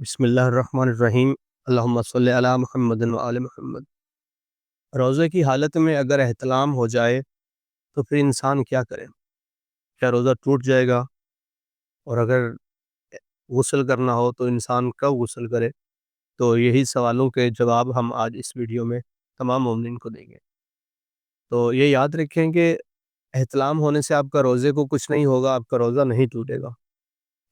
بسم اللہ الرحمن الرحیم۔ اللہم صلی علی محمد و آل محمد۔ روزے کی حالت میں اگر احتلام ہو جائے تو پھر انسان کیا کرے؟ کیا روزہ ٹوٹ جائے گا؟ اور اگر غسل کرنا ہو تو انسان کب غسل کرے؟ تو یہی سوالوں کے جواب ہم آج اس ویڈیو میں تمام مومنین کو دیں گے۔ تو یہ یاد رکھیں کہ احتلام ہونے سے آپ کا روزے کو کچھ نہیں ہوگا، آپ کا روزہ نہیں ٹوٹے گا۔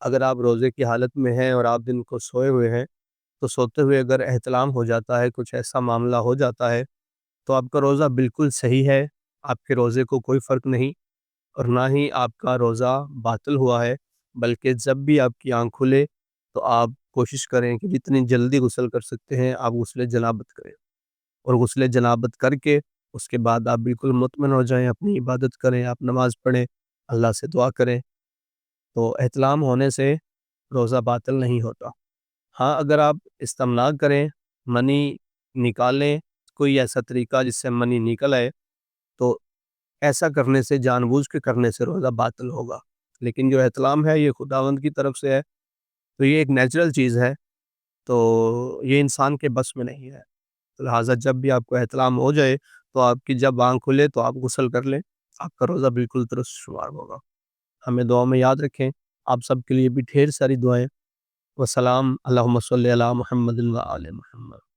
اگر آپ روزے کی حالت میں ہیں اور آپ دن کو سوئے ہوئے ہیں تو سوتے ہوئے اگر احتلام ہو جاتا ہے، کچھ ایسا معاملہ ہو جاتا ہے تو آپ کا روزہ بالکل صحیح ہے، آپ کے روزے کو کوئی فرق نہیں، اور نہ ہی آپ کا روزہ باطل ہوا ہے، بلکہ جب بھی آپ کی آنکھ کھلے تو آپ کوشش کریں کہ جتنی جلدی غسل کر سکتے ہیں آپ غسل جنابت کریں، اور غسل جنابت کر کے اس کے بعد آپ بالکل مطمئن ہو جائیں، اپنی عبادت کریں، آپ نماز پڑھیں، اللہ سے دعا کریں۔ تو احتلام ہونے سے روزہ باطل نہیں ہوتا۔ ہاں، اگر آپ استمناء کریں، منی نکالیں، کوئی ایسا طریقہ جس سے منی نکل آئے، تو ایسا کرنے سے، جان بوجھ کے کرنے سے روزہ باطل ہوگا۔ لیکن جو احتلام ہے یہ خداوند کی طرف سے ہے، تو یہ ایک نیچرل چیز ہے، تو یہ انسان کے بس میں نہیں ہے۔ لہٰذا جب بھی آپ کو احتلام ہو جائے تو آپ کی جب آنکھ کھلے تو آپ غسل کر لیں، آپ کا روزہ بالکل درست شمار ہوگا۔ ہمیں دعاؤں میں یاد رکھیں۔ آپ سب کے لیے بھی ڈھیر ساری دعائیں۔ وسلام۔ اللہم صلی علی محمد و آل محمد۔